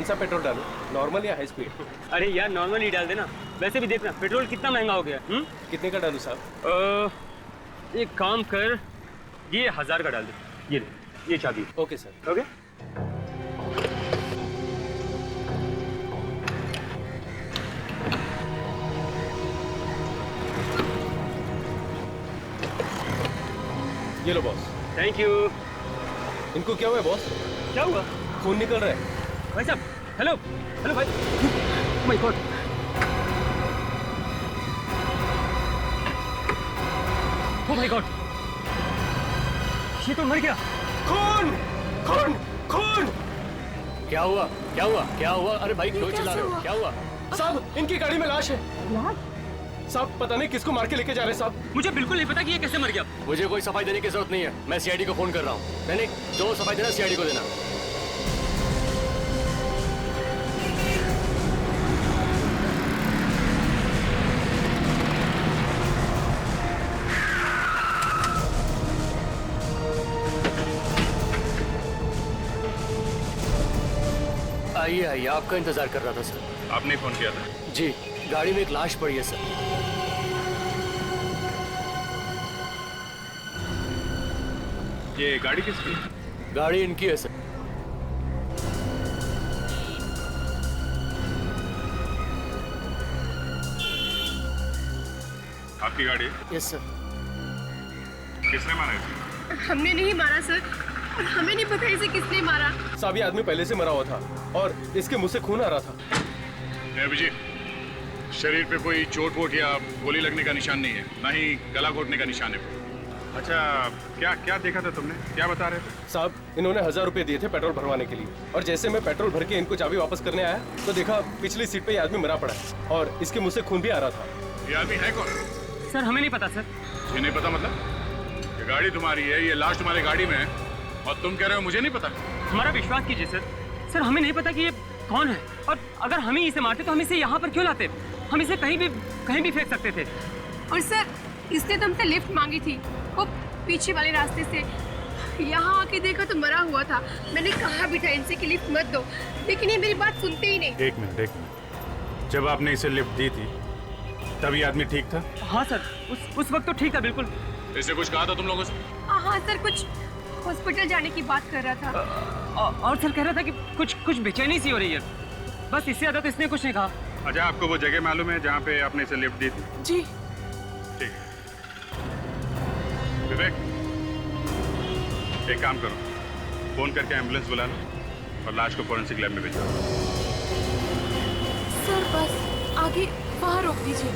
कौन सा पेट्रोल डालूं, नॉर्मल या हाई स्पीड? अरे यार नॉर्मल ही डाल देना। वैसे भी देखना पेट्रोल कितना महंगा हो गया। कितने का डालूं साहब? एक काम कर, ये 1000 का डाल दे। ये चाबी। Okay sir. ओके। ये लो बॉस। Thank you. इनको क्या हुआ है बॉस? क्या हुआ? खून निकल रहा है। भाई साहब, हेलो हेलो भाई। My God. Oh my God, ये तो मर गया। खून खून खून। क्या हुआ क्या हुआ क्या हुआ? अरे भाई क्यों चिल्ला रहे हो? क्या हुआ? साहब इनकी गाड़ी में लाश है। साहब पता नहीं किसको मार के लेके जा रहे हैं साहब। मुझे बिल्कुल नहीं पता कि ये कैसे मर गया। मुझे कोई सफाई देने की जरूरत नहीं है, मैं सीआईडी को फोन कर रहा हूँ। नहीं जो सफाई देना सीआईडी को देना। आइए आइए, आपका इंतजार कर रहा था सर। आपने फोन किया था? जी, गाड़ी में एक लाश पड़ी है सर। ये गाड़ी किसकी? गाड़ी इनकी है सर। आपकी गाड़ी? Yes sir. किसने मारा इसे? हमने नहीं मारा सर, और हमें नहीं पता इसे किसने मारा। साहब ये आदमी पहले से मरा हुआ था और इसके मुंह से खून आ रहा था। अभिजीत, शरीर पे कोई चोट वोट या गोली लगने का निशान नहीं है, ना ही गला घोटने का निशान है। अच्छा, क्या क्या देखा था तुमने? क्या बता रहे थे? साहब इन्होंने 1000 रुपए दिए थे पेट्रोल भरवाने के लिए, और जैसे मैं पेट्रोल भर के इनको चाबी वापस करने आया तो देखा पिछली सीट पे ये आदमी मरा पड़ा है और इसके मुंह से खून भी आ रहा था। ये आदमी है कौन? सर हमें नहीं पता सर। ये नहीं पता मतलब? ये गाड़ी तुम्हारी है, ये लाश तुम्हारी गाड़ी में है और तुम कह रहे हो मुझे नहीं पता? हमारा विश्वास कीजिए सर। सर हमें नहीं पता कि ये कौन है, और अगर हम ही इसे मारते तो हम इसे यहाँ पर क्यों लाते? हम इसे कहीं भी फेंक सकते थे। और सर इसने तो हमसे लिफ्ट मांगी थी, वो पीछे वाले रास्ते से। यहाँ आके देखा तो मरा हुआ था। मैंने कहा भी था इनसे कि लिफ्ट मत दो, लेकिन ये मेरी बात सुनते ही नहीं। एक मिनट। जब आपने इसे लिफ्ट दी थी तब ये आदमी ठीक था? हाँ सर, उस वक्त तो ठीक था बिल्कुल। इसे कुछ कहा था तुम लोगों से? हाँ सर, कुछ हॉस्पिटल जाने की बात कर रहा था। और सर कह रहा था कि कुछ बेचैनी सी हो रही है, बस इससे ज्यादा तो इसने कुछ नहीं कहा। अच्छा, आपको वो जगह मालूम है जहाँ पे आपने इसे लिफ्ट दी थी? जी। ठीक है। विवेक, एक काम करो, फोन करके एम्बुलेंस बुला लो और लाश को फोरेंसिक लैब में भिजवाओ। सर बस आगे वहाँ रोक दीजिए।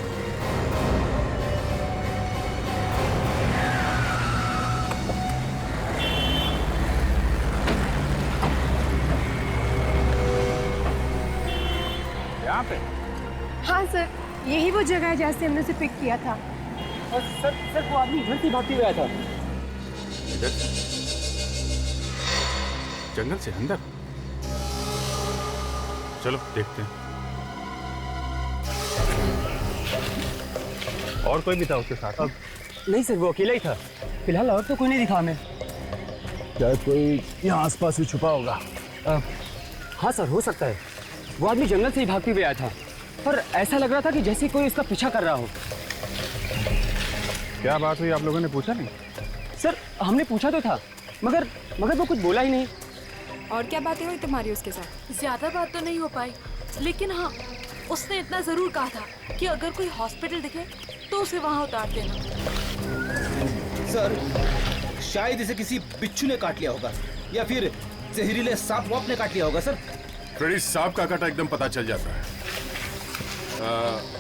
यहाँ पे? हाँ सर, यही वो जगह है जहाँ से हमने उसे पिक किया था। और सर वो आदमी इधर से भागते हुए आया था। इधर से? जंगल से अंदर? चलो देखते हैं। और कोई भी था उसके साथ? नहीं सर, वो अकेला ही था फिलहाल, और तो कोई नहीं दिखा हमें। क्या कोई यहाँ आसपास ही छुपा होगा? हाँ सर, हो सकता है। वो आदमी जंगल से ही भागते हुए आया था, पर ऐसा लग रहा था कि जैसे कोई उसका पीछा कर रहा हो। क्या बात हुई, आप लोगों ने पूछा नहीं? सर हमने पूछा तो था, मगर वो कुछ बोला ही नहीं। और क्या बातें हुई तुम्हारी उसके साथ? ज्यादा बात तो नहीं हो पाई, लेकिन हाँ उसने इतना जरूर कहा था कि अगर कोई हॉस्पिटल दिखे तो उसे वहाँ उतार देना। सर, शायद इसे किसी बिच्छू ने काट लिया होगा या फिर जहरीले सांप वाप ने काट लिया होगा सर। फ्रेडी, सांप का काटा एकदम पता चल जाता है।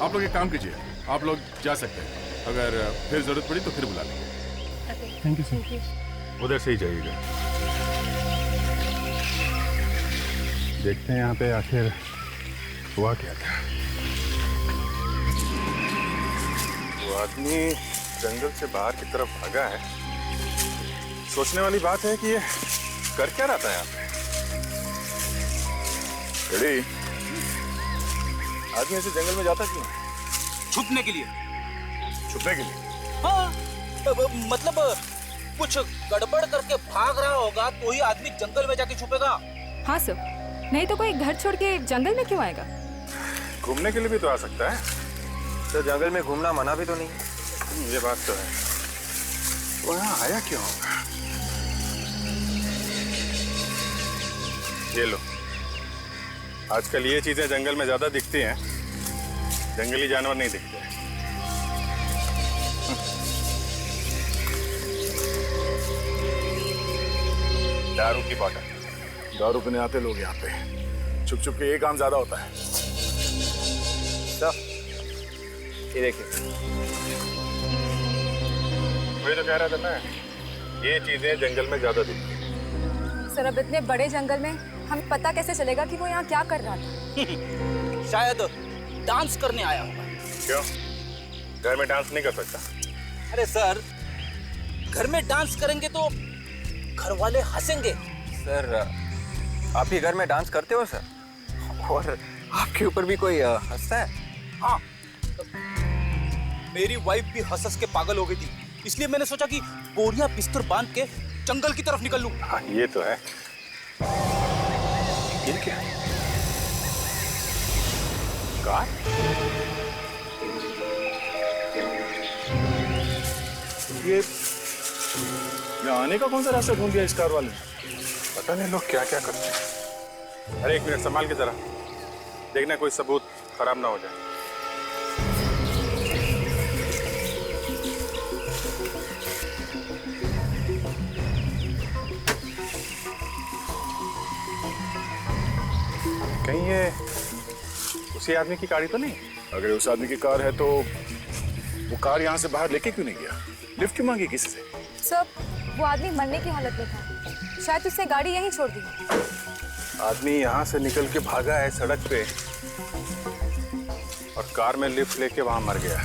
आप लोग एक काम कीजिए, आप लोग जा सकते हैं, अगर फिर जरूरत पड़ी तो फिर बुला लेंगे। Thank you sir. उधर से ही जाइएगा। देखते हैं यहाँ पे आखिर हुआ क्या था। वो आदमी जंगल से बाहर की तरफ भागा है। सोचने वाली बात है कि ये कर क्या रहा था यहाँ पे। फ्रेडी, आदमी ऐसे जंगल में जाता क्यों? छुपने के लिए। छुपने के लिए? हाँ, मतलब कुछ गड़बड़ करके भाग रहा होगा तो ही आदमी जंगल में जाके छुपेगा। हाँ सर, नहीं तो कोई घर छोड़ के जंगल में क्यों आएगा? घूमने के लिए भी तो आ सकता है। तो जंगल में घूमना मना भी तो नहीं। ये बात तो है। वो यहाँ आया क्यों होगा? ये लो, आजकल ये चीजें जंगल में ज्यादा दिखती हैं, जंगली जानवर नहीं दिखते। दारू की बोतल। दारू पीने आते लोग यहाँ पे छुप छुप के, ये काम ज्यादा होता है। ये देखिए, वही तो कह रहा था मैं, ये चीजें जंगल में ज्यादा दिखती हैं। सर अब इतने बड़े जंगल में हमें पता कैसे चलेगा कि वो यहाँ क्या कर रहा था? शायद डांस करने आया होगा। क्यों? घर में डांस नहीं कर सकता? अरे सर, घर में डांस करेंगे तो घर वाले हंसेंगे। सर आप ही घर में डांस करते हो सर? और आपके ऊपर भी कोई हंसता है? हाँ, मेरी वाइफ भी हंस के पागल हो गई थी, इसलिए मैंने सोचा कि बोरियां बिस्तर बांध के जंगल की तरफ निकल लूं। हाँ, ये तो है। ये क्या है? कार? ये आने का कौन सा रास्ता ढूंढ दिया इस कार वाले ने? पता नहीं लोग क्या क्या करते हैं। अरे एक मिनट संभाल के जरा देखना, कोई सबूत खराब ना हो जाए। कहीं ये उसी आदमी की गाड़ी तो नहीं? अगर उस आदमी की कार है तो वो कार यहाँ से बाहर लेके क्यों नहीं गया? लिफ्ट क्यों मांगी किसी से? सर वो आदमी मरने की हालत में था, शायद उसने गाड़ी यहीं छोड़ दी। आदमी यहाँ से निकल के भागा है सड़क पे और कार में लिफ्ट लेके वहां मर गया।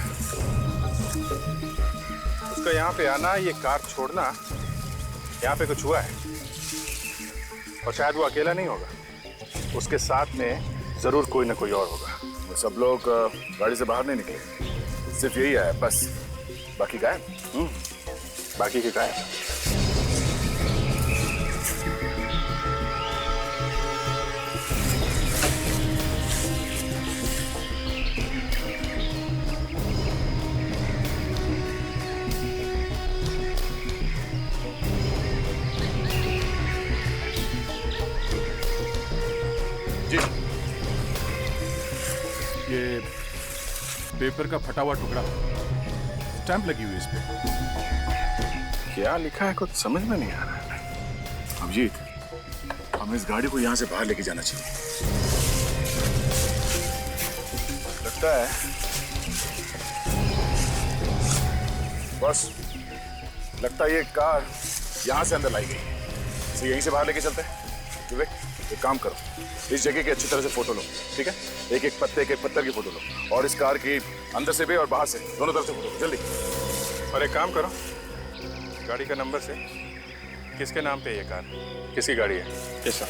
उसका यहाँ पे आना, ये कार छोड़ना, यहाँ पे कुछ हुआ है। और शायद वो अकेला नहीं होगा, उसके साथ में जरूर कोई ना कोई और होगा। वो सब लोग गाड़ी से बाहर नहीं निकले, सिर्फ यही आया बस, बाकी गायब। बाकी के गायब। जी, ये पेपर का फटा हुआ टुकड़ा, स्टैंप लगी हुई इस पे। क्या लिखा है कुछ समझ में नहीं आ रहा है। अभिजीत, हमें इस गाड़ी को यहाँ से बाहर लेके जाना चाहिए। लगता है बस, लगता है ये कार यहाँ से अंदर लाई गई। इसे यहीं से बाहर लेके चलते हैं। विवेक, एक काम करो, इस जगह की अच्छी तरह से फोटो लो, ठीक है? एक एक पत्थर की फोटो लो, और इस कार की अंदर से भी और बाहर से, दोनों तरफ से फोटो लो, जल्दी। और एक काम करो, गाड़ी का नंबर से किसके नाम पे ये कार, किसकी गाड़ी है? Yes sir.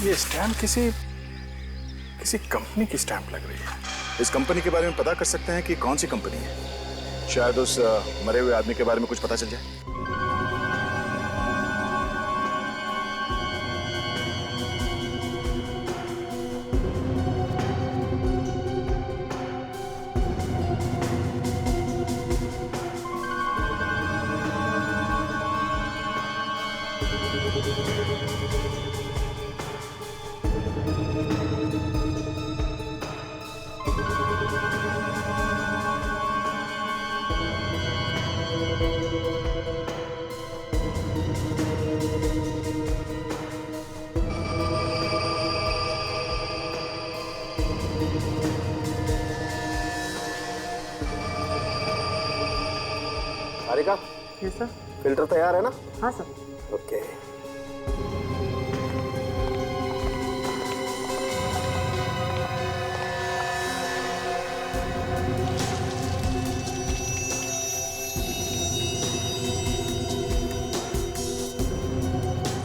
ये स्टैम्प किसी कंपनी की स्टैम्प लग रही है। इस कंपनी के बारे में पता कर सकते हैं कि कौन सी कंपनी है? शायद उस मरे हुए आदमी के बारे में कुछ पता चल जाए। Harika, yes sir. फिल्टर तैयार है ना? हाँ सर। ओके।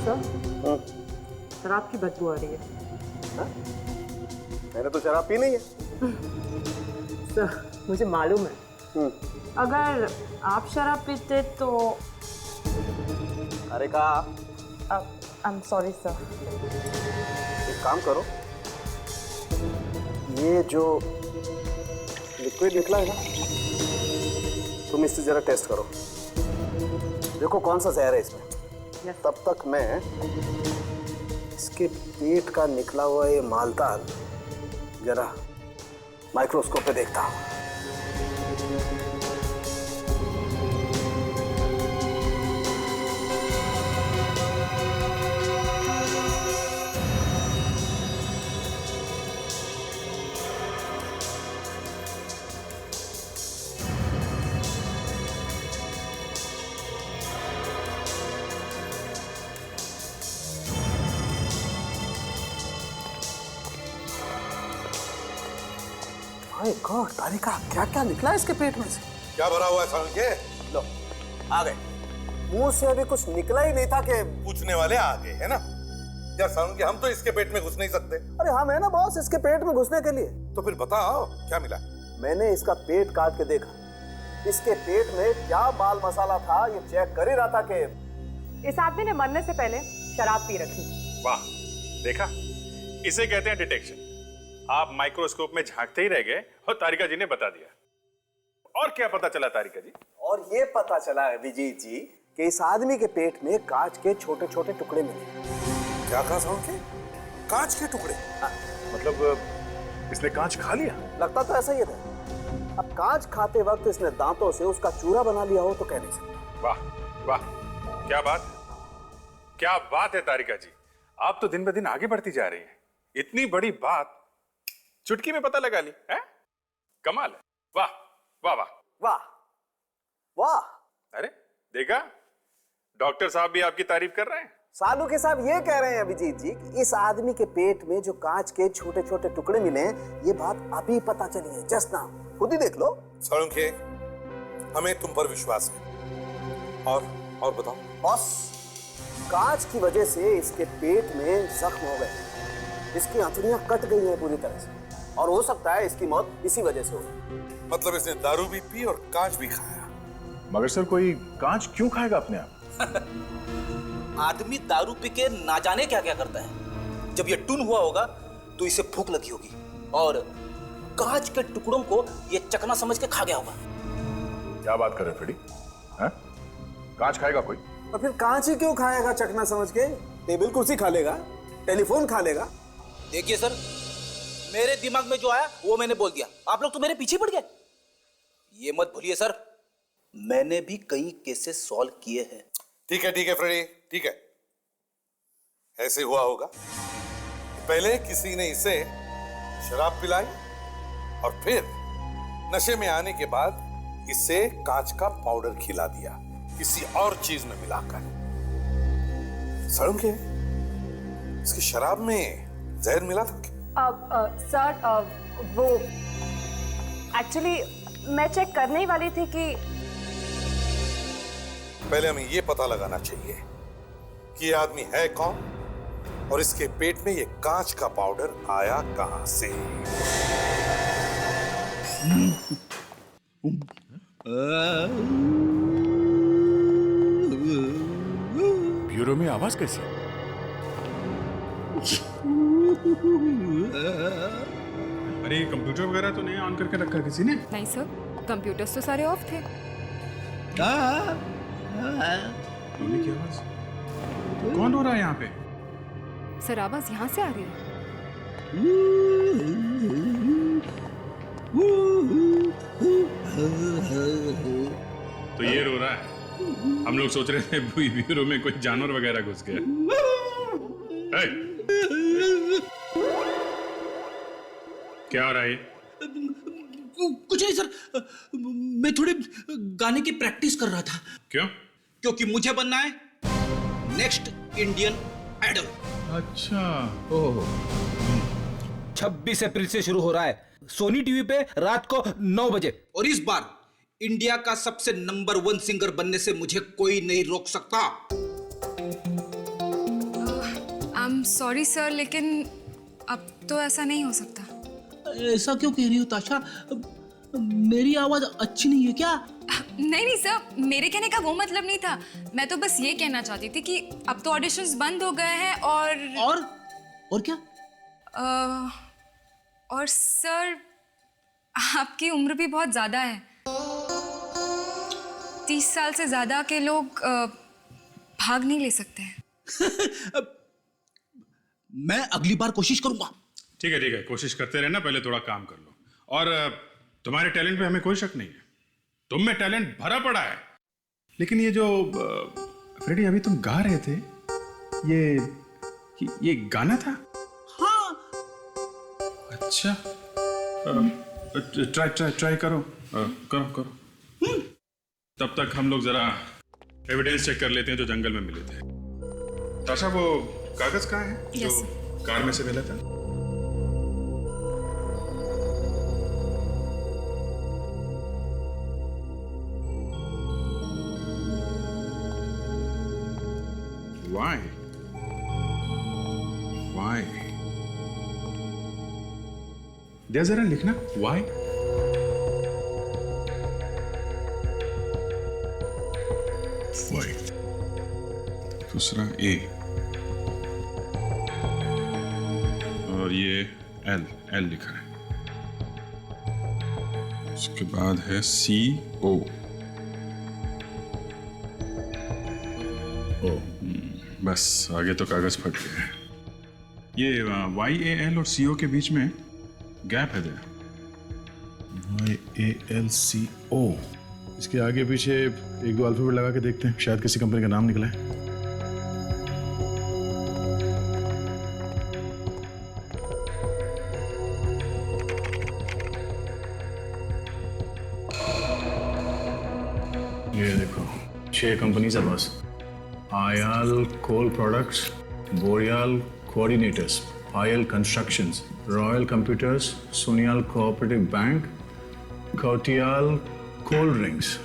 सर, शराब की बदबू आ रही है। मैंने तो शराब पी नहीं है। सर, मुझे मालूम है, अगर आप शराब पीते तो अरे का आई एम सॉरी सर। एक काम करो, ये जो लिक्विड निकला है ना, तुम इससे जरा टेस्ट करो, देखो कौन सा जहर है इसमें। तब तक मैं इसके पेट का निकला हुआ ये मालदार जरा माइक्रोस्कोप पे देखता हूं। माय गॉड, तारिका क्या क्या निकला है इसके पेट में से? क्या भरा हुआ है सावन के? लो आ गए, मुंह से अभी कुछ निकला ही नहीं था कि पूछने वाले आ गए है ना। यार सावन के हम तो इसके पेट में घुस नहीं सकते। अरे हम है ना बॉस इसके पेट में घुसने के लिए। तो फिर बताओ क्या मिला? मैंने इसका पेट काट के देखा, इसके पेट में क्या माल मसाला था ये चेक कर ही रहा था कि इस आदमी ने मरने से पहले शराब पी रखी। वाह, देखा, इसे कहते हैं डिटेक्शन। आप माइक्रोस्कोप में झांकते ही रह गए और तारिका जी ने बता दिया। और क्या पता चला तारिका जी? और ये पता चला है विजीत जी कि इस आदमी के पेट में कांच के छोटे छोटे टुकड़े मिले। क्या कहा सावन के? कांच के टुकड़े? मतलब इसने कांच खा लिया? लगता तो ऐसा ही था। अब कांच खाते वक्त इसने दांतों से उसका चूरा बना लिया हो तो कह नहीं सकता। वाह वाह, क्या बात, क्या बात है तारिका जी। आप तो दिन ब दिन आगे बढ़ती जा रही हैं। इतनी बड़ी बात चुटकी में पता लगा ली है? कमाल है। वाह वाह वाह वाह वाह। अरे देखा, डॉक्टर साहब भी आपकी तारीफ कर रहे हैं। सालू के साहब ये कह रहे हैं अभिजीत जी कि इस आदमी के पेट में जो कांच के छोटे छोटे टुकड़े मिले हैं, ये बात अभी पता चली है, जस्ट नाउ। खुद ही देख लो। सावन के, हमें तुम पर विश्वास है। और बताओ। बॉस, कांच की वजह से इसके पेट में जख्म हो गए, इसकी आंतड़ियां कट गई हैं पूरी तरह से, और हो सकता है इसकी मौत इसी वजह से हो। मतलब इसने दारू भी पी और कांच भी खाया। मगर सर, कोई कांच क्यों खाएगा अपने आप? आदमी दारू पी के ना जाने क्या क्या करता है। जब ये टून हुआ होगा तो इसे भूख लगी होगी और कांच के टुकड़ों को ये चकना समझ के खा गया होगा। क्या बात कर रहे फ्रेडी? कांच खाएगा कोई? और फिर कांच ही क्यों खाएगा चकना समझ के? टेबल कुर्सी खा लेगा, टेलीफोन खा लेगा। देखिए सर, मेरे दिमाग में जो आया वो मैंने बोल दिया। आप लोग तो मेरे पीछे पड़ गए। ये मत भूलिए सर, मैंने भी कई केसेस सॉल्व किए हैं। ठीक है फ्रेडी, ठीक है। ऐसे हुआ होगा, पहले किसी ने इसे शराब पिलाई और फिर नशे में आने के बाद इसे कांच का पाउडर खिला दिया किसी और चीज में मिलाकर। सड़म के इसकी शराब में जहर मिला था क्या? सर वो एक्चुअली मैं चेक करने ही वाली थी कि पहले हमें यह पता लगाना चाहिए कि ये आदमी है कौन और इसके पेट में ये कांच का पाउडर आया कहां से। ब्यूरो में आवाज कैसी? अरे कंप्यूटर वगैरह तो नहीं ऑन करके रखा किसी ने? नहीं सर, कंप्यूटर्स तो सारे ऑफ थे। रोने की आवाज? कौन रो रहा है यहाँ पे? सर आवाज यहाँ से आ रही है। तो ये रो रहा है। हम लोग सोच रहे थे ब्यूरो में कोई जानवर वगैरह घुस गया। क्या हो रहा है? कुछ नहीं सर, मैं थोड़ी गाने की प्रैक्टिस कर रहा था। क्यों? क्योंकि मुझे बनना है नेक्स्ट इंडियन आइडल। अच्छा, ओह। 26 अप्रैल से शुरू हो रहा है सोनी टीवी पे रात को 9 बजे। और इस बार इंडिया का सबसे नंबर 1 सिंगर बनने से मुझे कोई नहीं रोक सकता। आई एम सॉरी सर, लेकिन अब तो ऐसा नहीं हो सकता। ऐसा क्यों कह रही हो ताशा? मेरी आवाज अच्छी नहीं है क्या? नहीं नहीं सर, मेरे कहने का वो मतलब नहीं था। मैं तो बस ये कहना चाहती थी कि अब तो ऑडिशंस बंद हो गए हैं और क्या? और सर आपकी उम्र भी बहुत ज्यादा है। 30 साल से ज्यादा के लोग भाग नहीं ले सकते हैं। मैं अगली बार कोशिश करूंगा। ठीक है, कोशिश करते रहना, पहले थोड़ा काम कर लो। और तुम्हारे टैलेंट पे हमें कोई शक नहीं है, तुम में टैलेंट भरा पड़ा है। लेकिन ये जो फ्रेडी अभी तुम गा रहे थे, ये गाना था? हाँ। अच्छा, ट्राई करो, करो। तब तक हम लोग जरा एविडेंस चेक कर लेते हैं जो जंगल में मिले थे। ताशा, वो कागज कहाँ है जो कार में से मिला था? Why? दे जरा लिखना, why? दूसरा ए और ये एल लिखा है। उसके बाद है CO। बस आगे तो कागज फट गया है। ये YAL और CO के बीच में गैप है। YALCO, इसके आगे पीछे एक दो अल्फाबेट लगा के देखते हैं, शायद किसी कंपनी का नाम निकला है। ये देखो 6 कंपनी है बस। Aayal coal products, Boriyal coordinators, Ayal constructions, Royal computers, Soniyal cooperative bank, Kotiyal cold drinks.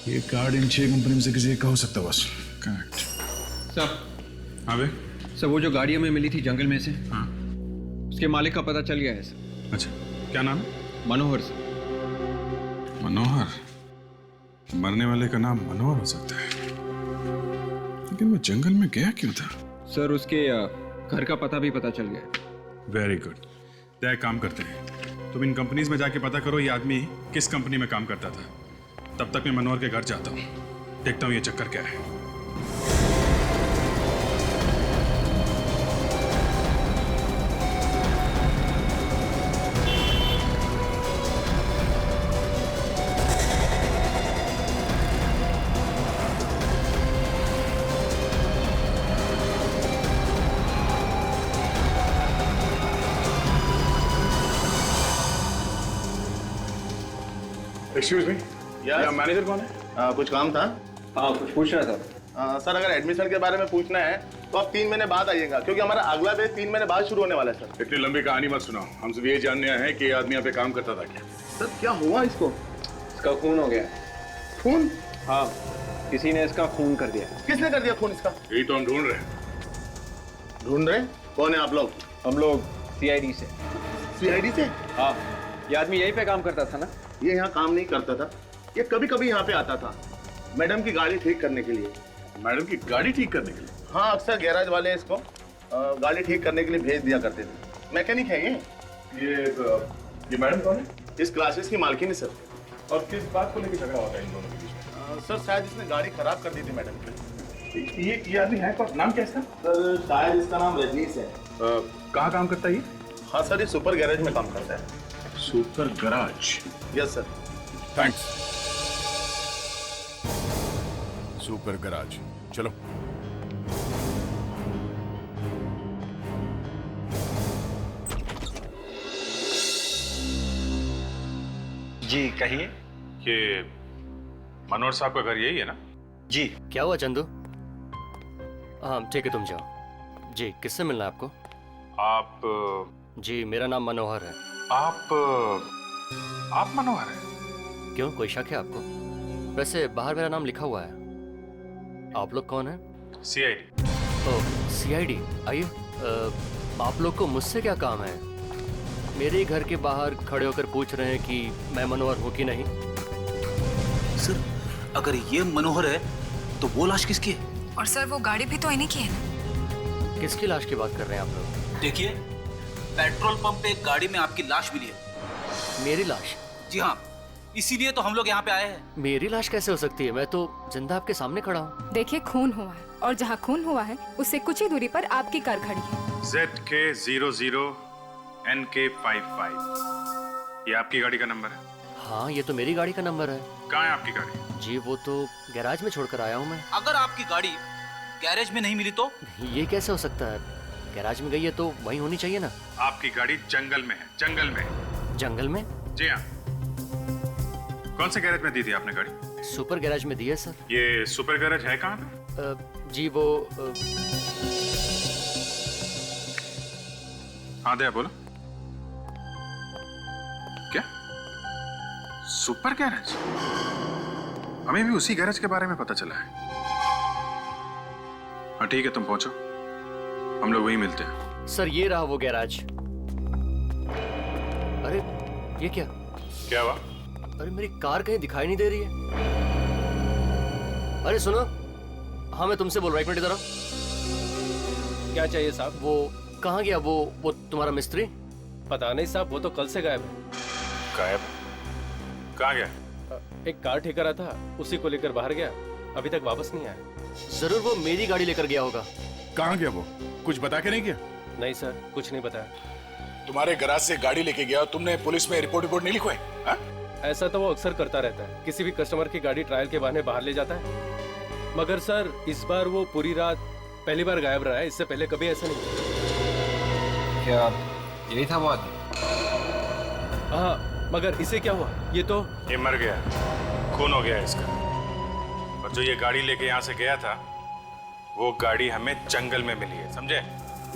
ये कार्ड इन 6 कंपनी में से किसी एक का हो सकता है बस। करेक्ट। सर, हाँ भाई। सर वो जो गाड़ी हमें मिली थी जंगल में से, हाँ, उसके मालिक का पता चल गया है सर। अच्छा, क्या नाम है? मनोहर सर। मनोहर? मरने वाले का नाम मनोहर हो सकता है, लेकिन वो जंगल में गया क्यों था? सर उसके घर का पता भी पता चल गया। Very good. तो एक काम करते हैं, तुम इन कंपनीज में जाके पता करो ये आदमी किस कंपनी में काम करता था। तब तक मैं मनोहर के घर जाता हूँ, देखता हूँ ये चक्कर क्या है। एक्सक्यूज मी, या मैनेजर कौन है? कुछ काम था? हाँ, कुछ पूछ रहा था। सर अगर एडमिशन के बारे में पूछना है तो आप 3 महीने बाद आइएगा, क्योंकि हमारा अगला बैच 3 महीने बाद शुरू होने वाला है सर। इतनी लंबी कहानी मत सुनाओ, हम सिर्फ ये जानने आए हैं कि ये आदमी यहाँ पे काम करता था क्या? सर क्या हुआ इसको? इसका खून हो गया। खून? हाँ, किसी ने इसका खून कर दिया। किसने कर दिया खून इसका? यही तो हम ढूंढ रहे हैं। ढूंढ रहे? कौन है आप लोग? हम लोग CID से। CID से? हाँ, ये आदमी यहीं पे काम करता था ना? ये यहाँ काम नहीं करता था, ये कभी कभी यहाँ पे आता था मैडम की गाड़ी ठीक करने के लिए। मैडम की गाड़ी ठीक करने के लिए? हाँ, अक्सर गैराज वाले इसको गाड़ी ठीक करने के लिए भेज दिया करते थे। मैकेनिक है ये मैडम कौन है? इस क्लासेस की मालकिन है सर। और किस बात को लेकर झगड़ा होता है इन दोनों के बीच में? सर शायद इसने गाड़ी खराब कर दी थी मैडम की। ये आदमी है कौन? नाम क्या इसका? सर शायद इसका नाम रजनीश है। कहाँ काम करता है ये? हाँ सर, ये सुपर गैरेज में काम करता है। Super garage? Yes sir. Thanks. Super garage, चलो। जी कहिए। ये मनोहर साहब का घर यही है ना? जी। क्या हुआ चंदू? हाँ ठीक है, तुम जाओ। जी, किससे मिलना है आपको? आप? जी, मेरा नाम मनोहर है। आप मनोहर हैं? क्यों, कोई शक है आपको? वैसे बाहर मेरा नाम लिखा हुआ है। आप लोग कौन हैं? CID। ओह, CID। आइए, आप लोग को मुझसे क्या काम है? मेरे ही घर के बाहर खड़े होकर पूछ रहे हैं कि मैं मनोहर हूँ कि नहीं। सर अगर ये मनोहर है तो वो लाश किसकी है? और सर वो गाड़ी भी तो इन्हीं की है ना। किसकी लाश की बात कर रहे हैं आप लोग? देखिए, पेट्रोल पंप पे एक गाड़ी में आपकी लाश मिली है। मेरी लाश? जी हाँ, इसीलिए तो हम लोग यहाँ पे आए हैं। मेरी लाश कैसे हो सकती है? मैं तो जिंदा आपके सामने खड़ा हूँ। देखिए खून हुआ है और जहाँ खून हुआ है उससे कुछ ही दूरी पर आपकी कार खड़ी है। ZK00 NK55, ये आपकी गाड़ी का नंबर है? हाँ, ये तो मेरी गाड़ी का नंबर है। कहाँ है आपकी गाड़ी? जी वो तो गैराज में छोड़कर आया हूँ मैं। अगर आपकी गाड़ी गैरेज में नहीं मिली तो? ये कैसे हो सकता है? गैराज में गई है तो वहीं होनी चाहिए ना। आपकी गाड़ी जंगल में है, जंगल में। जंगल में? जी हाँ। कौन से गैरेज में दी थी आपने गाड़ी? सुपर गैराज में दी है सर। ये सुपर गैरेज है कहाँ पे? जी वो हाँ दया बोलो। क्या सुपर गैरेज? हमें भी उसी गैरेज के बारे में पता चला है। हाँ ठीक है, तुम पहुंचो, हम लोग वहीं मिलते हैं। सर ये रहा वो गैराज। अरे ये क्या? क्या हुआ? अरे मेरी कार कहीं दिखाई नहीं दे रही है। अरे सुनो, हाँ मैं तुमसे बोल रहा, एक मिनट इधर आओ। क्या चाहिए साहब? वो कहाँ गया वो तुम्हारा मिस्त्री? पता नहीं साहब, वो तो कल से गायब है। गायब? कहाँ गया? एक कार ठेका रहा था, उसी को लेकर बाहर गया, अभी तक वापस नहीं आया। जरूर वो मेरी गाड़ी लेकर गया होगा। कहाँ गया वो? कुछ बता के नहीं गया? नहीं सर, कुछ नहीं बताया। तुम्हारे गैराज से गाड़ी लेके गया, तुमने पुलिस में रिपोर्ट नहीं लिखवाई? ऐसा तो वो अक्सर करता रहता है, किसी भी कस्टमर की गाड़ी ट्रायल के बहाने बाहर ले जाता है। मगर सर इस बार वो पूरी रात पहली बार गायब रहा है, इससे पहले कभी ऐसा नहीं। क्या यही था वो आदमी? हाँ, मगर इसे क्या हुआ? ये मर गया, खून हो गया इसका। और जो ये गाड़ी लेके यहाँ से गया था, वो गाड़ी हमें जंगल में मिली है, समझे?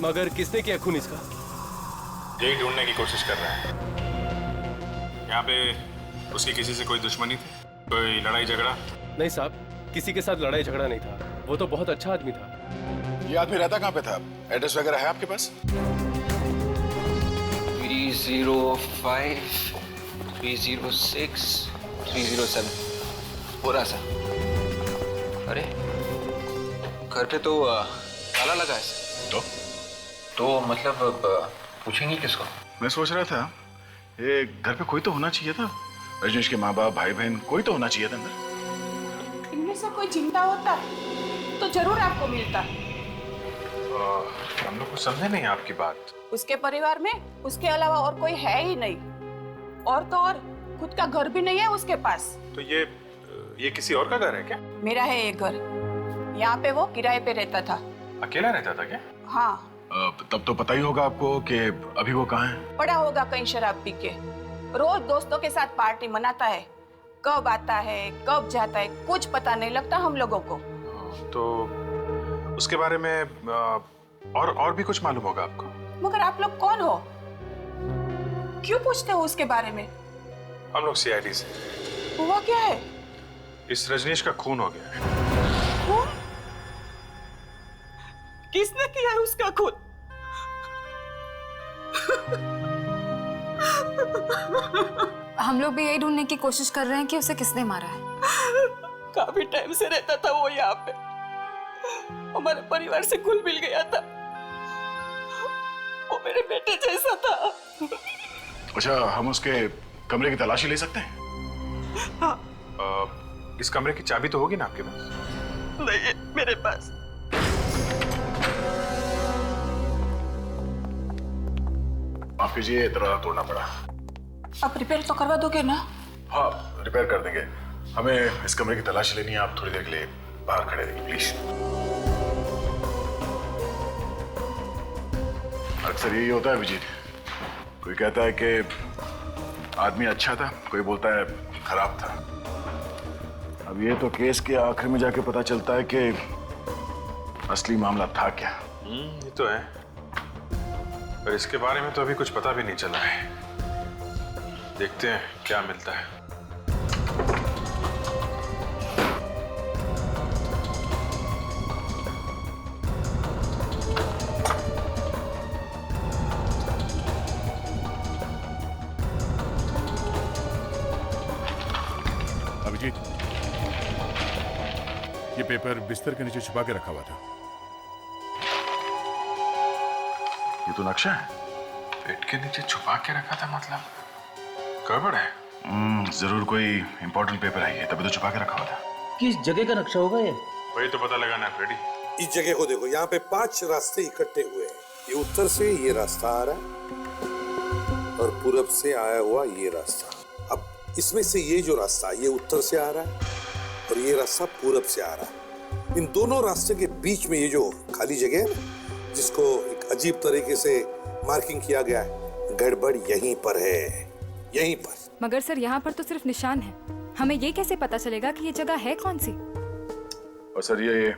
मगर किसने किया खून इसका? यही ढूंढने की कोशिश कर रहा है। यहाँ पे उसकी किसी से कोई दुश्मनी थी? कोई लड़ाई झगड़ा? नहीं साहब, किसी के साथ लड़ाई झगड़ा नहीं था, वो तो बहुत अच्छा आदमी था। ये आदमी रहता कहाँ पे था? एड्रेस वगैरह है आपके पास? 305 306 307 पूरा सा। अरे घर पे तो ताला लगा है। तो मतलब पूछेंगे किसको? मैं सोच रहा था ये घर पे कोई तो होना चाहिए था। रजनीश के माँ बाप, भाई बहन, कोई तो होना चाहिए था अंदर। इनमें से कोई जिंदा होता तो जरूर आपको मिलता। हम लोग को समझे नहीं आपकी बात। उसके परिवार में उसके अलावा और कोई है ही नहीं, और तो और खुद का घर भी नहीं है उसके पास। तो ये किसी और का घर है क्या? मेरा है ये घर, यहाँ पे वो किराए पे रहता था। अकेला रहता था क्या? हाँ। तब तो पता ही होगा आपको कि अभी वो कहाँ है। पड़ा होगा कहीं शराब पी के, रोज दोस्तों के साथ पार्टी मनाता है, कब आता है कब जाता है कुछ पता नहीं लगता हम लोगों को। तो उसके बारे में और भी कुछ मालूम होगा आपको? मगर आप लोग कौन हो, क्यों पूछते हो उसके बारे में? हम लोग CID से। हुआ क्या है? इस रजनीश का खून हो गया है। खून? किसने किया है उसका खून? हम लोग भी यही ढूंढने की कोशिश कर रहे हैं कि उसे किसने मारा है। काफी टाइम से रहता था वो यहाँ पे, हमारे परिवार से घुल मिल गया था, वो मेरे बेटे जैसा था। अच्छा, हम उसके कमरे की तलाशी ले सकते हैं? हाँ। इस कमरे की चाबी तो होगी ना आपके पास? नहीं है मेरे पास। माफ कीजिए, दरवाजा तोड़ना पड़ा। आप रिपेयर तो करवा दोगे ना? हाँ, रिपेयर कर देंगे। हमें इस कमरे की तलाशी लेनी है, आप थोड़ी देर के लिए बाहर खड़े रहिए प्लीज। अक्सर यही होता है विजीत, कोई कहता है कि आदमी अच्छा था, कोई बोलता है खराब था। अब ये तो केस के आखिर में जाके पता चलता है कि असली मामला था क्या। ये तो है, पर इसके बारे में तो अभी कुछ पता भी नहीं चला है। देखते हैं क्या मिलता है। अभिजीत, पेपर बिस्तर के नीचे छुपा के रखा हुआ था। ये तो नक्शा है। बेड के नीचे छुपा के रखा था मतलब गड़बड़ है। जरूर कोई इंपॉर्टेंट पेपर है ये, तभी तो छुपा के रखा हुआ था। किस जगह का नक्शा होगा ये? वही तो पता लगाना है फ्रेडी। इस जगह को देखो, यहाँ पे 5 रास्ते इकट्ठे हुए हैं। ये उत्तर से ये रास्ता आ रहा है और पूरब से आया हुआ ये रास्ता। अब इसमें से ये जो रास्ता ये उत्तर से आ रहा है और ये रास्ता पूरब से आ रहा है। इन दोनों रास्ते के बीच में ये जो खाली जगह है ना, जिसको एक अजीब तरीके से मार्किंग किया गया है, गड़बड़ यहीं पर है, यहीं पर। मगर सर यहाँ पर तो सिर्फ निशान है, हमें ये कैसे पता चलेगा कि ये जगह है कौन सी? और सर ये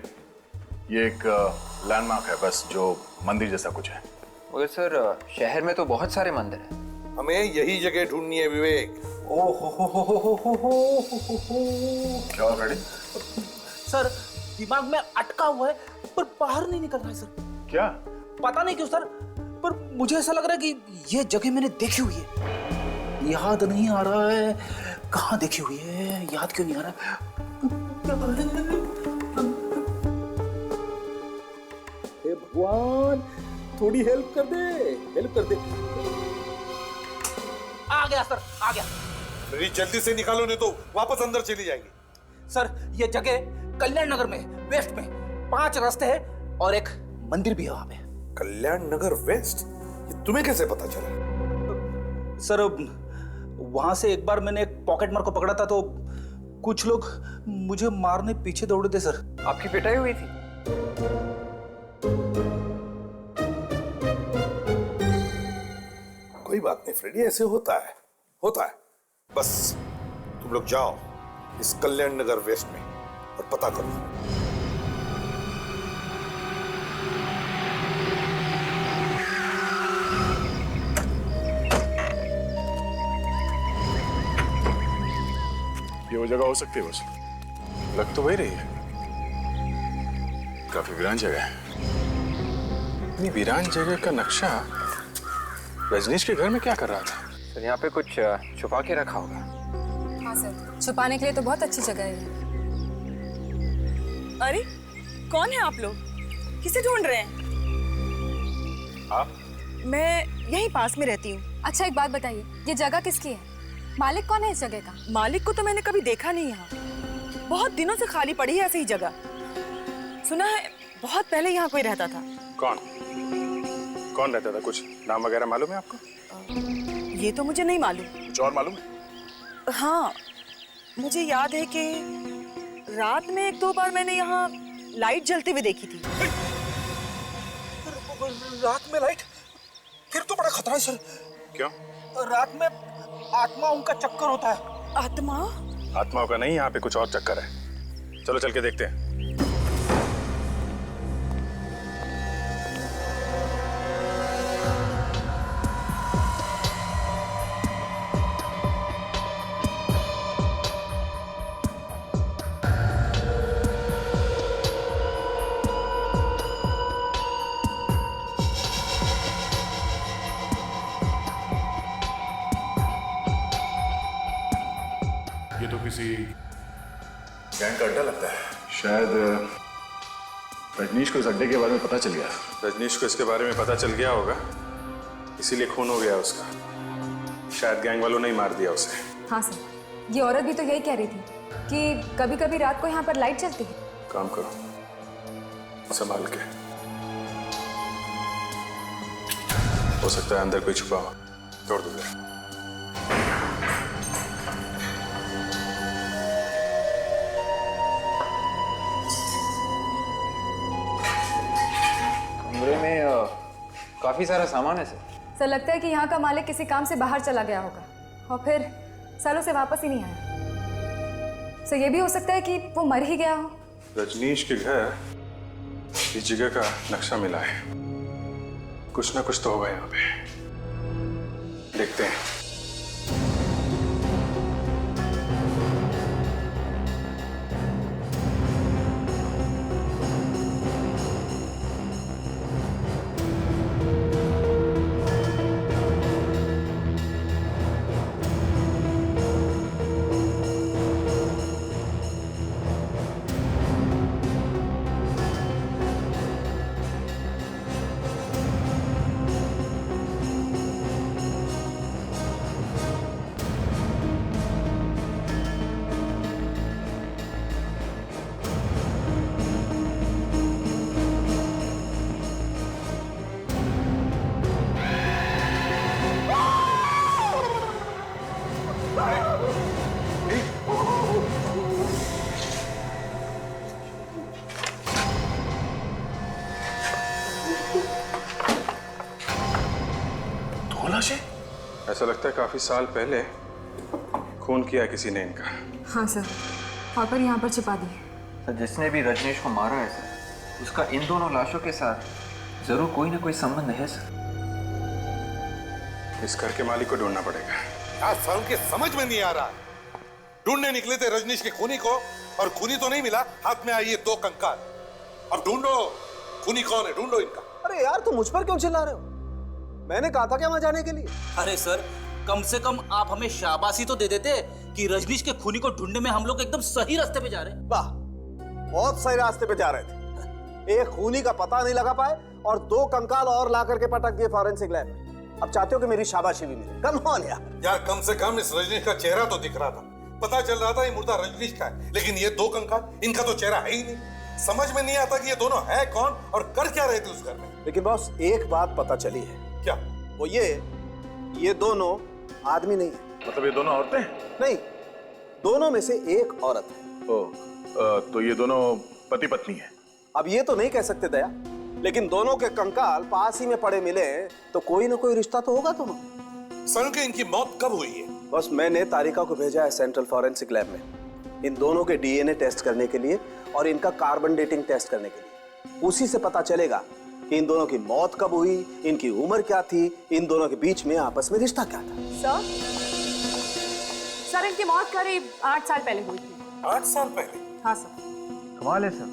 एक लैंडमार्क है बस, जो मंदिर जैसा कुछ है। मगर सर शहर में तो बहुत सारे मंदिर हैं। हमें यही जगह ढूंढनी है विवेक। क्या हुआ फ्रेडी? सर दिमाग में अटका हुआ है पर बाहर नहीं निकल रहा है सर। क्या? पता नहीं क्यों सर, पर मुझे ऐसा लग रहा है कि ये जगह मैंने देखी हुई है। याद नहीं आ रहा है कहाँ देखी हुई है, याद क्यों नहीं आ रहा? हे भगवान, थोड़ी हेल्प कर दे, हेल्प कर दे। आ गया सर, आ गया। मेरी जल्दी से निकालो, नहीं तो वापस अंदर चली जाएगी। सर ये जगह कल्याण नगर में वेस्ट में 5 रास्ते हैं और एक मंदिर भी है वहां पे। कल्याण नगर वेस्ट? ये तुम्हें कैसे पता चला? सर वहां से एक बार मैंने एक पॉकेट मार को पकड़ा था तो कुछ लोग मुझे मारने पीछे दौड़े थे सर। आपकी पिटाई हुई थी? कोई बात नहीं फ्रेडी, ऐसे होता है, होता है। बस तुम लोग जाओ इस कल्याण नगर वेस्ट में और पता करो। ये वो जगह हो सकती है बस, लग तो वही रही है। काफी वीरान जगह है। इतनी वीरान जगह का नक्शा रजनीश के घर में क्या कर रहा था? सर यहाँ पे कुछ छुपा के रखा होगा। हाँ सर, छुपाने के लिए तो बहुत अच्छी जगह है। अरे कौन है आप लोग? किसे ढूंढ रहे हैं? आप? मैं यहीं पास में रहती हूँ। अच्छा एक बात बताइए, ये जगह किसकी है? मालिक कौन है इस जगह का? मालिक को तो मैंने कभी देखा नहीं यहाँ, बहुत दिनों से खाली पड़ी है ऐसे ही जगह। सुना है बहुत पहले यहाँ कोई रहता था। कौन रहता था? कुछ नाम वगैरह मालूम है आपको? ये तो मुझे नहीं मालूम। कुछ और मालूम है? हाँ मुझे याद है कि रात में 1-2 बार मैंने यहाँ लाइट जलते हुए देखी थी। रात में लाइट? फिर तो बड़ा खतरा है सर। क्यों? रात में आत्माओं का चक्कर होता है। आत्मा? आत्माओं का नहीं, यहाँ पे कुछ और चक्कर है। चलो चल के देखते हैं। ये तो किसी गैंग का अड्डा लगता है। शायद रजनीश को इस अड्डे के बारे में पता चल गया। रजनीश को इसके बारे में पता चल गया होगा, इसीलिए खून हो गया उसका। शायद गैंग वालों ने ही मार दिया उसे। हाँ सर, ये औरत भी तो यही कह रही थी कि कभी कभी रात को यहाँ पर लाइट जलती है। काम करो, संभाल के। हो सकता है अंदर कोई छुपा हो, तोड़ दो जरा। कमरे में काफी सारा सामान है सर। सर लगता है कि यहाँ का मालिक किसी काम से बाहर चला गया होगा और फिर सालों से वापस ही नहीं आया। सर ये भी हो सकता है कि वो मर ही गया हो। रजनीश के घर इस जगह का नक्शा मिला है, कुछ ना कुछ तो होगा यहाँ पे। देखते हैं। लाशें? ऐसा लगता है काफी साल पहले खून किया किसी ने इनका। हाँ सर, और पर यहाँ पर छिपा दी। सर जिसने भी रजनीश को मारा है सर, उसका इन दोनों लाशों के साथ जरूर कोई ना कोई संबंध है सर। इस घर के मालिक को ढूंढना पड़ेगा। यार साल के समझ में नहीं आ रहा। ढूंढने निकले थे रजनीश के खूनी को और खूनी तो नहीं मिला, हाथ में आई ये 2 कंकाल। अब ढूंढो खूनी कौन है, ढूंढो इनका। अरे यार तुम मुझ पर क्यों चिल्ला रहे हो? मैंने कहा था क्या वहां जाने के लिए? अरे सर कम से कम आप हमें शाबाशी तो दे देते कि रजनीश के खूनी को ढूंढने में हम लोग एकदम सही रास्ते पे जा रहे हैं। वाह, बहुत सही रास्ते पे जा रहे थे। एक खूनी का पता नहीं लगा पाए और 2 कंकाल और ला करके पटक दिए फॉरेंसिक लैब में। अब चाहते हो कि मेरी शाबाशी भी मिले? कम ऑन यार। यार कम से कम इस रजनीश का चेहरा तो दिख रहा था, पता चल रहा था ये मुर्दा रजनीश का है, लेकिन ये 2 कंकाल, इनका तो चेहरा है ही नहीं। समझ में नहीं आता कि ये दोनों है कौन और कर क्या रहे थे उस घर में। लेकिन बॉस एक बात पता चली है। क्या? वो ये दोनों आदमी नहीं है। मतलब ये दोनों औरतें? नहीं, दोनों में से एक औरत है। तो ये दोनों पति पत्नी है। अब ये तो नहीं कह सकते दया, लेकिन दोनों के कंकाल पास ही में पड़े मिले तो कोई ना कोई रिश्ता तो होगा दोनों। सर के इनकी मौत कब हुई है? बस मैंने तारिका को भेजा है सेंट्रल फॉरेंसिक लैब में इन दोनों के डीएनए टेस्ट करने के लिए और इनका कार्बन डेटिंग टेस्ट करने के लिए। उसी से पता चलेगा कि इन दोनों की मौत कब हुई, इनकी उम्र क्या थी, इन दोनों के बीच में आपस में रिश्ता क्या था। सर इनकी मौत करीब 8 साल पहले हुई थी। 8 साल पहले? हाँ सर। कमाल है सर,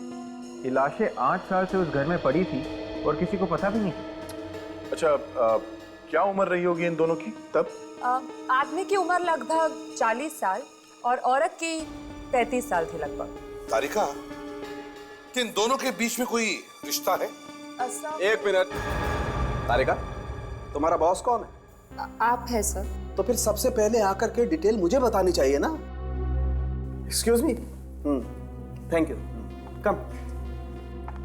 ये लाशें 8 साल से उस घर में पड़ी थी और किसी को पता भी नहीं। अच्छा, क्या उम्र रही होगी इन दोनों की तब? आदमी की उम्र लगभग 40 साल और औरत की 35 साल थी लगभग। तारिका, कि इन दोनों के बीच में कोई रिश्ता है? एक मिनट, तारिका तुम्हारा बॉस कौन है? आप है सर। तो फिर सबसे पहले आकर के डिटेल मुझे बतानी चाहिए ना। Excuse me. Thank you. Come,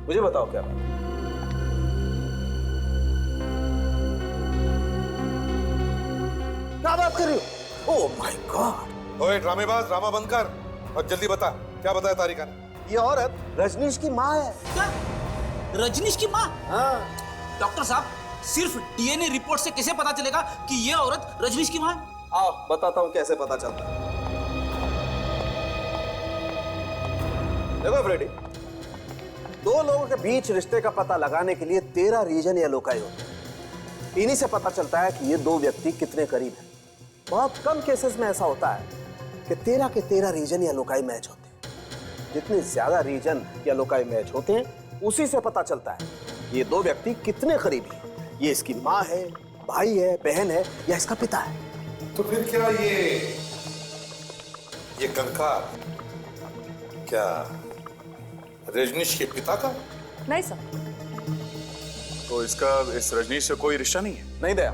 मुझे बताओ क्या बात है। क्या बात कर रही हो? Oh my God. ओए ड्रामेबाज, ड्रामा बंद कर और जल्दी बता, क्या बताया तारिका ने? ये औरत रजनीश की माँ है। क्या? रजनीश की माँ? हाँ। डॉक्टर साहब, सिर्फ डीएनए रिपोर्ट से कैसे पता चलेगा कि ये औरत रजनीश की माँ है? आओ बताता हूँ कैसे पता चलता है। देखो फ्रेडी, 2 लोगों के बीच रिश्ते का पता लगाने के लिए 13 रीजन या लोकाई होते हैं। इन्हीं से पता चलता है कि ये 2 व्यक्ति कितने करीब हैं। बहुत कम केसेस में ऐसा होता है कि 13 के 13 रीजन या लोकाई मैच होते हैं। जितने ज्यादा रीजन या लोकाई मैच होते हैं उसी से पता चलता है ये 2 व्यक्ति कितने करीबी हैं। ये इसकी माँ है, भाई है, बहन है या इसका पिता है। तो फिर क्या ये कंकाल क्या रजनीश के पिता का? नहीं सर। तो इसका इस रजनीश से कोई रिश्ता नहीं है? नहीं दया,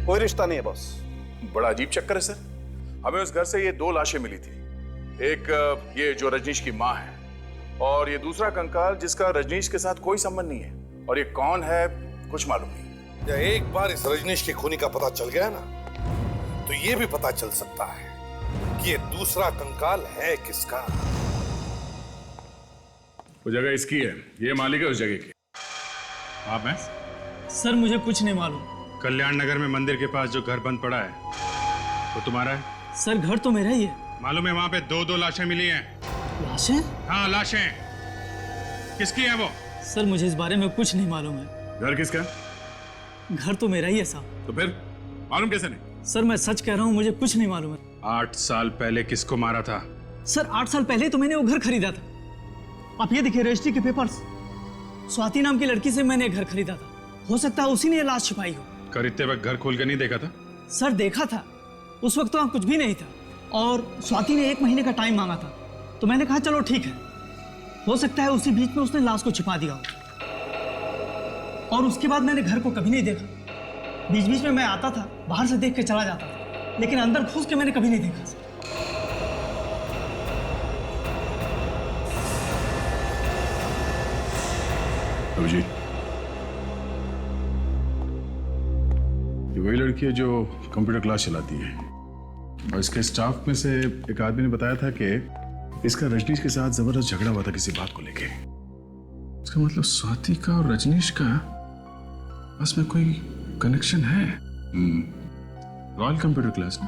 कोई रिश्ता नहीं है बॉस। बड़ा अजीब चक्कर है सर। हमें उस घर से ये 2 लाशें मिली थी, एक ये जो रजनीश की माँ है और ये दूसरा कंकाल जिसका रजनीश के साथ कोई संबंध नहीं है। और ये कौन है कुछ मालूम नहीं। या एक बार इस रजनीश के खूनी का पता चल गया ना, तो ये भी पता चल सकता है कि ये दूसरा कंकाल है किसका। वो जगह इसकी है, ये मालिक है उस जगह की। आप हैं? सर मुझे कुछ नहीं मालूम। कल्याण नगर में मंदिर के पास जो घर बंद पड़ा है वो तुम्हारा है? सर घर तो मेरा ही है। मालूम है वहां पे 2 लाशें मिली हैं। लाशें? हाँ लाशें। किसकी है वो? सर मुझे इस बारे में कुछ नहीं मालूम है। घर किसका? घर तो मेरा ही है साहब। तो फिर मालूम कैसे नहीं? सर मैं सच कह रहा हूँ, मुझे कुछ नहीं मालूम है। 8 साल पहले किसको मारा था? सर 8 साल पहले तो मैंने वो घर खरीदा था। आप ये देखिए रजिस्ट्री के पेपर्स। स्वाति नाम की लड़की से मैंने घर खरीदा था। हो सकता है उसी ने ये लाश छुपाई हो। खरीदते वक्त घर खोल के नहीं देखा था? सर देखा था, उस वक्त तो वहाँ कुछ भी नहीं था और स्वाति ने 1 महीने का टाइम मांगा था, तो मैंने कहा चलो ठीक है। हो सकता है उसी बीच में उसने लाश को छिपा दिया हो। और उसके बाद मैंने घर को कभी नहीं देखा। बीच बीच में मैं आता था, बाहर से देख के चला जाता था, लेकिन अंदर घुस के मैंने कभी नहीं देखा। जी, ये वही लड़की है जो कंप्यूटर क्लास चलाती है और इसके स्टाफ में से एक आदमी ने बताया था कि इसका रजनीश के साथ जबरदस्त झगड़ा हुआ था किसी बात को लेके। इसका मतलब स्वाति का और रजनीश का बस में कोई कनेक्शन है। रॉयल कंप्यूटर क्लास ना।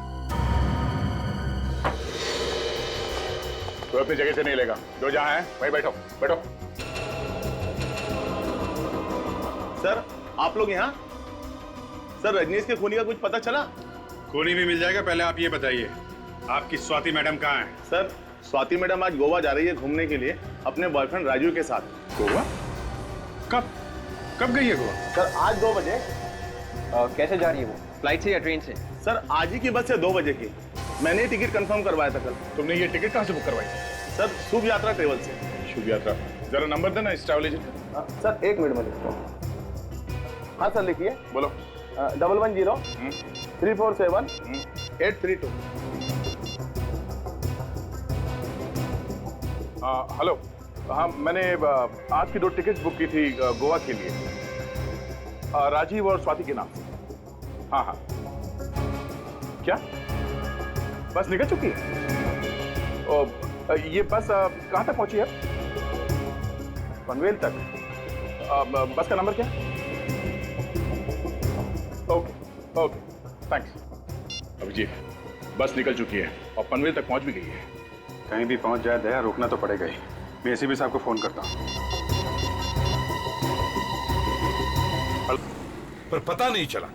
तो अपनी जगह से नहीं लेगा, जो जहां है वहीं बैठो बैठो। सर आप लोग यहाँ? सर रजनीश के खूनी का कुछ पता चला? खूनी भी मिल जाएगा, पहले आप ये बताइए आपकी स्वाति मैडम कहाँ है? सर स्वाति मैडम आज गोवा जा रही है घूमने के लिए अपने बॉयफ्रेंड राजू के साथ। गोवा? कब कब गई है गोवा? सर आज 2 बजे। कैसे जा रही है वो, फ्लाइट से या ट्रेन से? सर आज ही की बस से 2 बजे की। मैंने टिकट कंफर्म करवाया था कल। तुमने ये टिकट कहाँ से बुक करवाई? सर शुभ यात्रा ट्रेवल से। शुभ यात्रा, जरा नंबर देना इस ट्रैवल एजेंट का। सर 1 मिनट में लिखता हूँ। हाँ सर लिखिए। बोलो। 110-347-832। हेलो, हाँ मैंने आज की 2 टिकट बुक की थी गोवा के लिए, राजीव और स्वाति के नाम से। हाँ हाँ। क्या बस निकल चुकी है? ये बस कहाँ तक पहुंची है? पनवेल तक। बस का नंबर क्या? Okay okay thanks. अभिजीत, बस निकल चुकी है और पनवेल तक पहुंच भी गई है। कहीं भी पहुंच जाए दया, रोकना तो पड़ेगा ही। मैं एसीपी साहब को फोन करता हूँ। पर पता नहीं चला,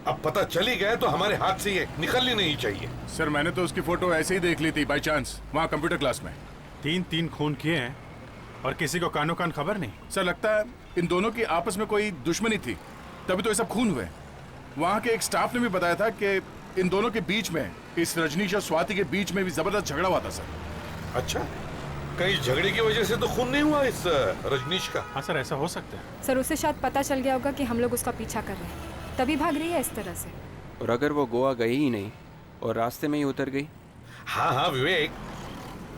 अब पता चली गया तो हमारे हाथ से ये निकलनी नहीं चाहिए। सर मैंने तो उसकी फोटो ऐसे ही देख ली थी बाय चांस, वहाँ कंप्यूटर क्लास में। 3 खून किए हैं और किसी को कानो कान खबर नहीं। सर लगता है इन दोनों की आपस में कोई दुश्मनी थी, तभी तो ये सब खून हुए। वहाँ के एक स्टाफ ने भी बताया था कि इन दोनों के बीच में, इस रजनीश और स्वाति के बीच में भी जबरदस्त झगड़ा हुआ था सर। अच्छा, कहीं झगड़े की वजह से तो खून नहीं हुआ इस रजनीश का? हाँ सर, ऐसा हो सकता है। सर उसे शायद पता चल गया होगा कि हम लोग उसका पीछा कर रहे हैं, तभी भाग रही है इस तरह से। और अगर वो गोवा गई ही नहीं और रास्ते में ही उतर गई? हाँ हाँ विवेक,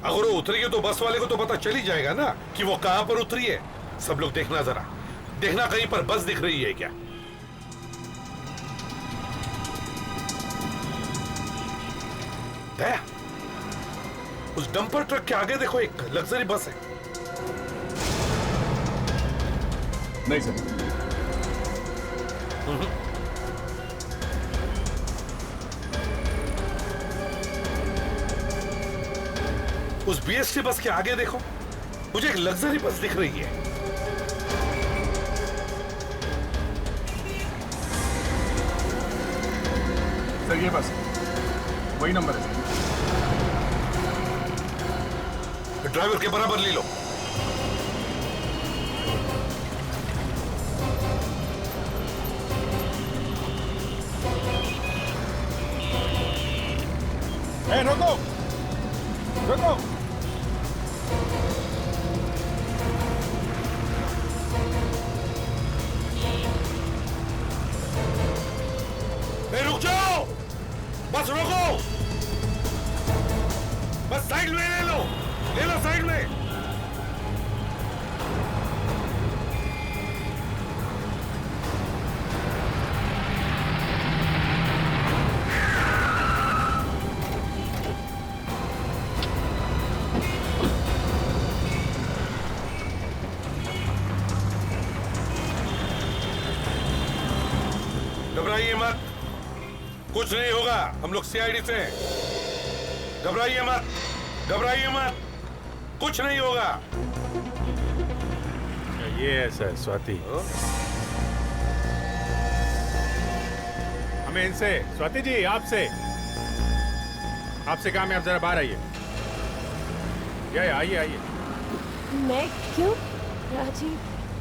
अगर वो उतरेगी तो बस वाले को तो पता चल ही जाएगा ना कि वो कहाँ पर उतरी है। सब लोग देखना, जरा देखना कहीं पर बस दिख रही है क्या। दया, उस डंपर ट्रक के आगे देखो, एक लग्जरी बस है। नहीं सर। उस बीएसटी बस के आगे देखो, मुझे एक लग्जरी बस दिख रही है। सर ये बस वही नंबर है। ड्राइवर के बराबर ले लो। रोको रुको। रुक जाओ, बस रोको, बस साइड में ले लो साइड में। घबराइए मत, कुछ नहीं होगा, हम लोग सीआईडी से हैं। घबराइए मत, घबराइए मत, कुछ नहीं होगा। ये ऐसा है स्वाति। हमें इनसे, स्वाति जी आपसे काम है, आप जरा बाहर आइए। आइए आइए। मैं क्यों? राजीव,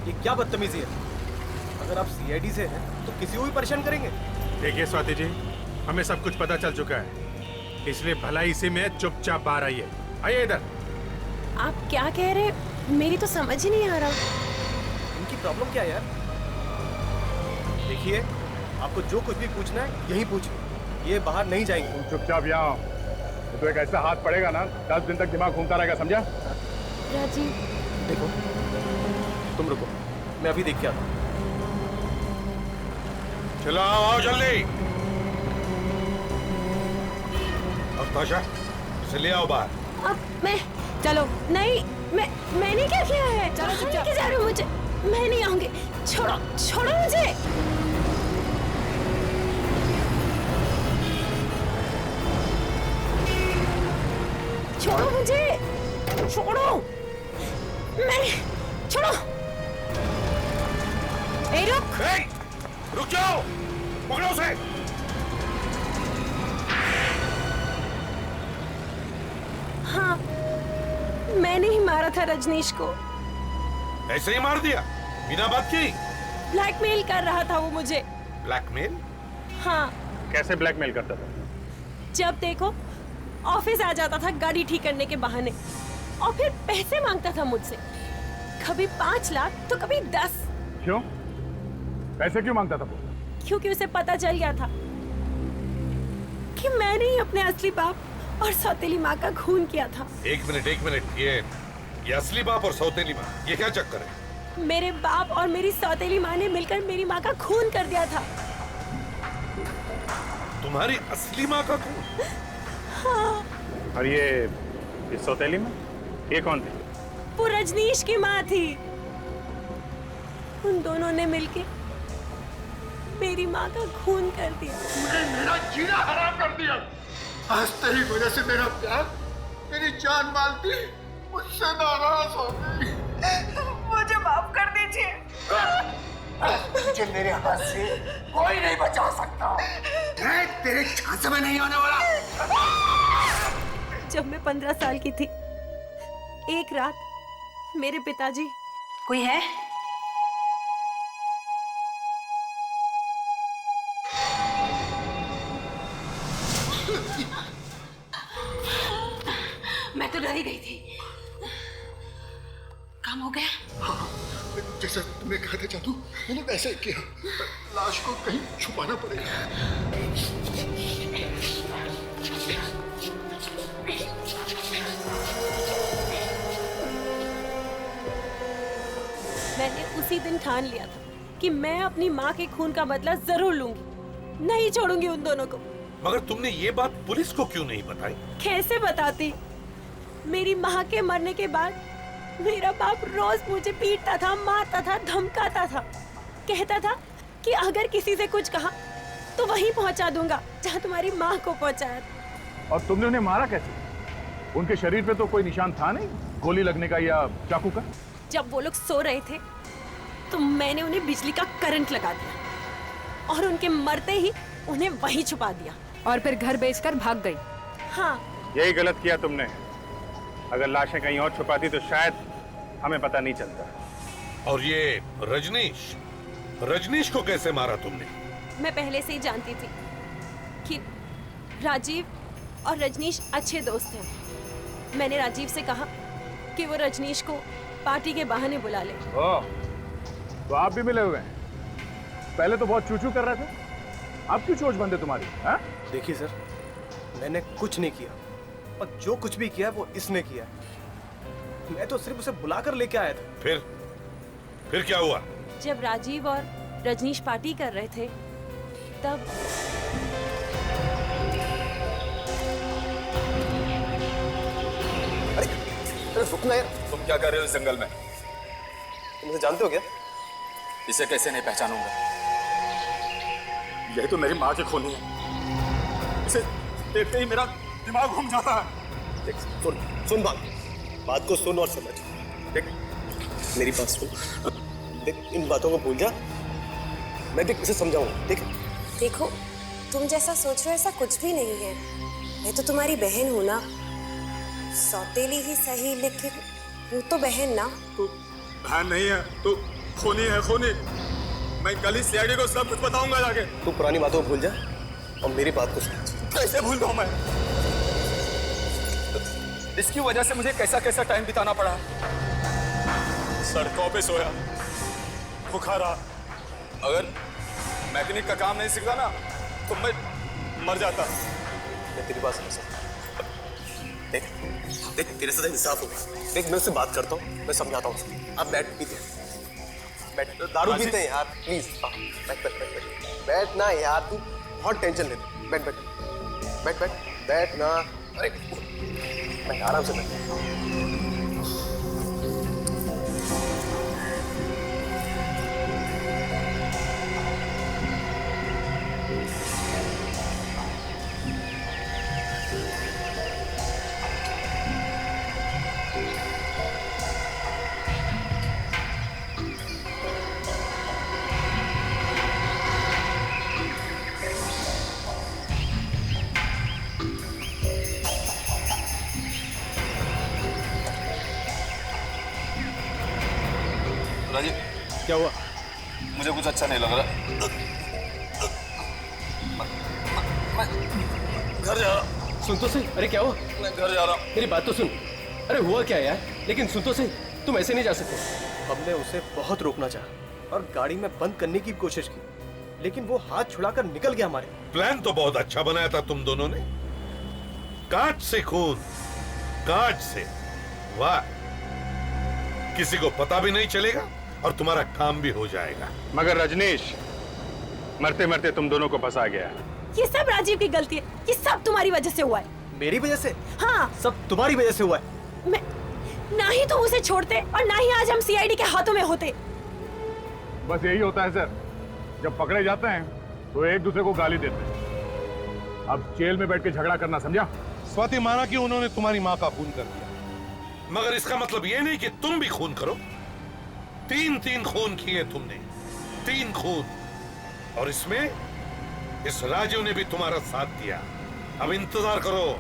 ये क्या बदतमीजी है? अगर आप सीआईडी से हैं तो किसी को भी परेशान करेंगे? देखिए स्वाति जी, हमें सब कुछ पता चल चुका है, इसलिए भलाई इसी में चुपचाप बाहर आइए। आइए इधर। आप क्या कह रहे हैं? मेरी तो समझ ही नहीं आ रहा। इनकी प्रॉब्लम क्या है यार? देखिए, आपको जो कुछ भी पूछना है यहीं पूछिए, ये बाहर नहीं जाएंगे। तुम चुपचाप यहाँ आओ, तो एक ऐसा हाथ पड़ेगा ना, 10 दिन तक दिमाग घूमता रहेगा, समझा? राजीव, देखो, तुम रुको, मैं अभी देख के आता हूँ। चलो आओ जल्दी। अब ताशा, इसे ले आओ बाहर। अब मैं चलो नहीं, मैंने क्या किया है? चलो चुपचाप जा रहे हो मुझे, मैं नहीं आऊंगी। छोड़ो मुझे। छोड़ो, मैं छोड़ो। ए रुक, रुक जाओ, पकड़ो उसे। हाँ, मैंने ही मारा था रजनीश को। ऐसे ही मार दिया बिना बात की? ब्लैकमेल कर रहा था वो मुझे। ब्लैकमेल? हाँ, कैसे ब्लैकमेल करता था? जब देखो ऑफिस आ जाता था गाड़ी ठीक करने के बहाने और फिर पैसे मांगता था मुझसे, कभी 5 लाख तो कभी 10। क्यों? पैसे क्यों मांगता था वो? क्योंकि उसे पता चल गया था कि मैंने ही अपने असली बाप और सौतेली माँ का खून किया था। एक मिनट, ये असली बाप और सौतेली माँ, ये क्या चक्कर है? मेरे बाप और मेरी सौतेली माँ ने मिलकर मेरी माँ का खून कर दिया था। तुम्हारी असली माँ का खून? हाँ। और ये सौतेली माँ, ये कौन थी? वो रजनीश की माँ थी। उन दोनों ने मिलके मेरी माँ का खून कर दिया। तूने मेरा जीना हराम कर दिया। आज तेरी वजह से मेरा प्यार, मेरी जान मालती मुझसे नाराज हो गई। मुझे माफ कर दीजिए। तुझे मेरे हाथ से कोई नहीं बचा सकता। मैं तेरे झांसे में नहीं आने वाला। जब मैं 15 साल की थी, एक रात मेरे पिताजी, कोई है? मैं तो डर ही गई थी। काम हो गया? हाँ, जैसा तुम्हें कहा था जादू, मैंने वैसे ही किया। लाश को कहीं छुपाना पड़ेगा। मैंने उसी दिन ठान लिया था कि मैं अपनी माँ के खून का बदला जरूर लूंगी, नहीं छोड़ूंगी उन दोनों को। मगर तुमने ये बात पुलिस को क्यों नहीं बताई? कैसे बताती? मेरी माँ के मरने के बाद मेरा बाप रोज मुझे पीटता था, मारता था, धमकाता था, कहता था कि अगर किसी से कुछ कहा तो वहीं पहुंचा दूंगा जहां तुम्हारी माँ को पहुंचाया था। और तुमने उन्हें मारा कैसे? उनके शरीर पे तो कोई निशान था नहीं, गोली लगने का या चाकू का। जब वो लोग सो रहे थे तो मैंने उन्हें बिजली का करंट लगा दिया और उनके मरते ही उन्हें वहीं छुपा दिया और फिर घर बेचकर भाग गई। हाँ, यही गलत किया तुमने। अगर लाशें कहीं और छुपाती तो शायद हमें पता नहीं चलता। और ये रजनीश को कैसे मारा तुमने? मैं पहले से ही जानती थी कि राजीव और रजनीश अच्छे दोस्त हैं। मैंने राजीव से कहा कि वो रजनीश को पार्टी के बहाने बुला ले। ओह, तो आप भी मिले हुए हैं? पहले तो बहुत चूचू कर रहे थे, अब क्यों चोच बंद है तुम्हारी? हाँ? देखिए सर, मैंने कुछ नहीं किया और जो कुछ भी किया वो इसने किया। मैं तो सिर्फ उसे बुलाकर लेके आया था। फिर क्या हुआ? जब राजीव और रजनीश पार्टी कर रहे थे तब अरे रुकना यार। तुम क्या कर रहे हो इस जंगल में? तुम मुझे जानते हो क्या? इसे कैसे नहीं पहचानूंगा? यही तो मेरी माँ की खूनी है। इसे देखते ही मेरा दिमाग घूम जाता है। देख, सुन बात को सुन और समझ। देख, मेरी बात सुन। देख, इन बातों को भूल जा। मैं देख उसे समझाऊंगा, ठीक है? देखो, तुम जैसा सोच रहे हो ऐसा कुछ भी नहीं है। मैं तो तुम्हारी बहन हूं ना, सौतेली ही सही, लेकिन वो तो बहन ना। तू बहन नहीं है, तू खूनी है, खूनी। मैं कल ही सीआईडी को सब कुछ बताऊंगा जाके। तू पुरानी बातों को भूल जा और मेरी बात को समझ। कैसे भूल जाऊं मैं? इसकी वजह से मुझे कैसा कैसा टाइम बिताना पड़ा। सड़कों पे सोया, भूखा रहा। अगर मैकेनिक का काम नहीं सीखता ना तो मैं मर जाता। मैं तेरी बात समझ सकता। देख देख, तेरे साथ इंसाफ हो गई। देख, मैं उससे बात करता हूँ, मैं समझाता हूँ उसको। आप बैठ, पीते बैठ, दारू पीते हैं यार, प्लीज। बैठ ना यार, तू बहुत टेंशन लेते। बैठ ना। अरे बैठ, आराम से बैठ। क्या हुआ? मुझे कुछ अच्छा नहीं लग रहा। मैं घर जा रहा। सुन तो सही। अरे क्या हुआ? मैं घर जा रहा हूँ। मेरी बात तो सुन। अरे हुआ क्या यार? लेकिन सुन तो सही, तुम ऐसे नहीं जा सकते। हमने उसे बहुत रोकना चाहा और गाड़ी में बंद करने की कोशिश की, लेकिन वो हाथ छुड़ाकर निकल गया हमारे। प्लान तो बहुत अच्छा बनाया था तुम दोनों ने। कांच से खून, कांच से। वाह, किसी को पता भी नहीं चलेगा और तुम्हारा काम भी हो जाएगा। मगर रजनीश, मरते मरते तुम दोनों को फंसा गया। ये सब राजीव की गलती है। ये सब तुम्हारी वजह से हुआ है। मेरी वजह से? हाँ, सब तुम्हारी वजह से हुआ है। मैं ना ही तुम उसे छोड़ते और ना ही आज हम सीआईडी के हाथों में होते। बस यही होता है सर, जब पकड़े जाते हैं तो एक दूसरे को गाली देते हैं। अब जेल में बैठ के झगड़ा करना समझा? स्वाति माना कि उन्होंने तुम्हारी माँ का खून कर दिया, मगर इसका मतलब ये नहीं कि तुम भी खून करो। 3 खून किए तुमने, 3 खून। और इसमें इस राजू ने भी तुम्हारा साथ दिया। अब इंतजार करो,